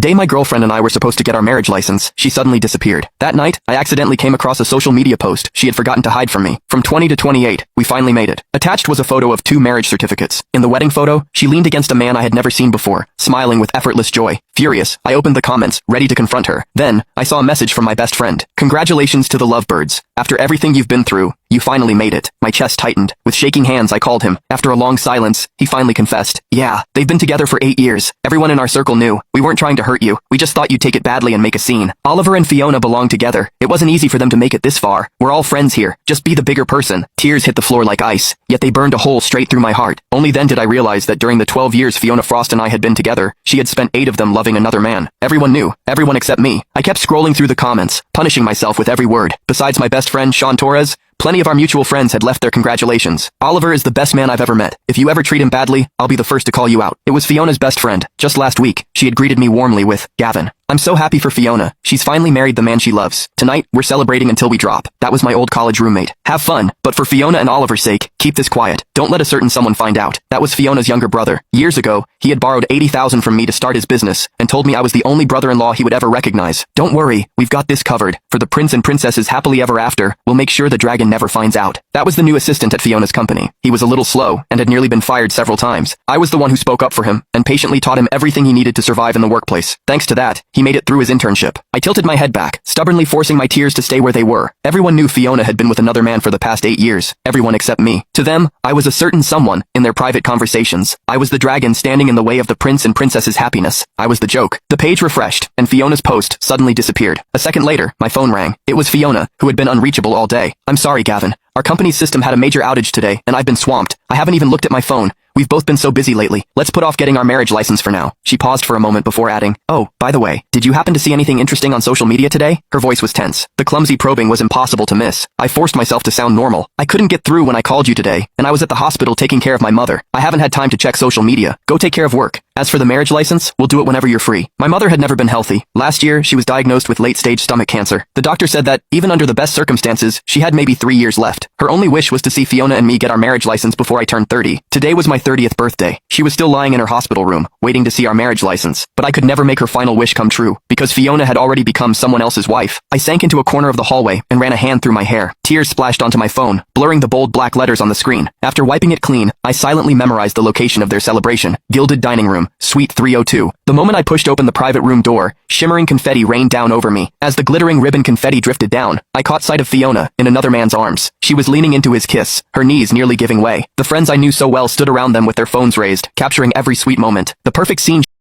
Day my girlfriend and I were supposed to get our marriage license, she suddenly disappeared. That night, I accidentally came across a social media post she had forgotten to hide from me. From 20 to 28, we finally made it. Attached was a photo of 2 marriage certificates. In the wedding photo, she leaned against a man I had never seen before, smiling with effortless joy. Furious, I opened the comments, ready to confront her. Then, I saw a message from my best friend. Congratulations to the lovebirds. After everything you've been through, you finally made it. My chest tightened. With shaking hands, I called him. After a long silence, he finally confessed. Yeah, they've been together for 8 years. Everyone in our circle knew. We weren't trying to hurt you. We just thought you'd take it badly and make a scene. Oliver and Fiona belong together. It wasn't easy for them to make it this far. We're all friends here. Just be the bigger person. Tears hit the floor like ice, yet they burned a hole straight through my heart. Only then did I realize that during the 12 years Fiona Frost and I had been together, she had spent 8 of them loving another man. Everyone knew. Everyone except me. I kept scrolling through the comments, punishing myself with every word. Besides my best friend, Sean Torres, plenty of our mutual friends had left their congratulations. Oliver is the best man I've ever met. If you ever treat him badly, I'll be the first to call you out. It was Fiona's best friend. Just last week, she had greeted me warmly with, Gavin. I'm so happy for Fiona. She's finally married the man she loves. Tonight, we're celebrating until we drop. That was my old college roommate. Have fun, but for Fiona and Oliver's sake, keep this quiet. Don't let a certain someone find out. That was Fiona's younger brother. Years ago, he had borrowed $80,000 from me to start his business, and told me I was the only brother-in-law he would ever recognize. Don't worry, we've got this covered. For the prince and princess's happily ever after, we'll make sure the dragon never finds out. That was the new assistant at Fiona's company. He was a little slow, and had nearly been fired several times. I was the one who spoke up for him, and patiently taught him everything he needed to survive in the workplace. Thanks to that, he made it through his internship. I tilted my head back, stubbornly forcing my tears to stay where they were. Everyone knew Fiona had been with another man for the past 8 years. Everyone except me. To them, I was a certain someone. In their private conversations, I was the dragon standing in the way of the prince and princess's happiness. I was the joke. The page refreshed, and Fiona's post suddenly disappeared. A second later, my phone rang. It was Fiona, who had been unreachable all day. I'm sorry, Gavin. Our company's system had a major outage today, and I've been swamped. I haven't even looked at my phone. We've both been so busy lately. Let's put off getting our marriage license for now. She paused for a moment before adding, oh, by the way, did you happen to see anything interesting on social media today? Her voice was tense. The clumsy probing was impossible to miss. I forced myself to sound normal. I couldn't get through when I called you today, and I was at the hospital taking care of my mother. I haven't had time to check social media. Go take care of work. As for the marriage license, we'll do it whenever you're free. My mother had never been healthy. Last year, she was diagnosed with late-stage stomach cancer. The doctor said that, even under the best circumstances, she had maybe 3 years left. Her only wish was to see Fiona and me get our marriage license before I turned 30. Today was my 30th birthday. She was still lying in her hospital room, waiting to see our marriage license. But I could never make her final wish come true, because Fiona had already become someone else's wife. I sank into a corner of the hallway and ran a hand through my hair. Tears splashed onto my phone, blurring the bold black letters on the screen. After wiping it clean, I silently memorized the location of their celebration. Gilded dining room, suite 302. The moment I pushed open the private room door, shimmering confetti rained down over me. As the glittering ribbon confetti drifted down, I caught sight of Fiona, in another man's arms. She was leaning into his kiss, her knees nearly giving way. The friends I knew so well stood around them with their phones raised, capturing every sweet moment. The perfect scene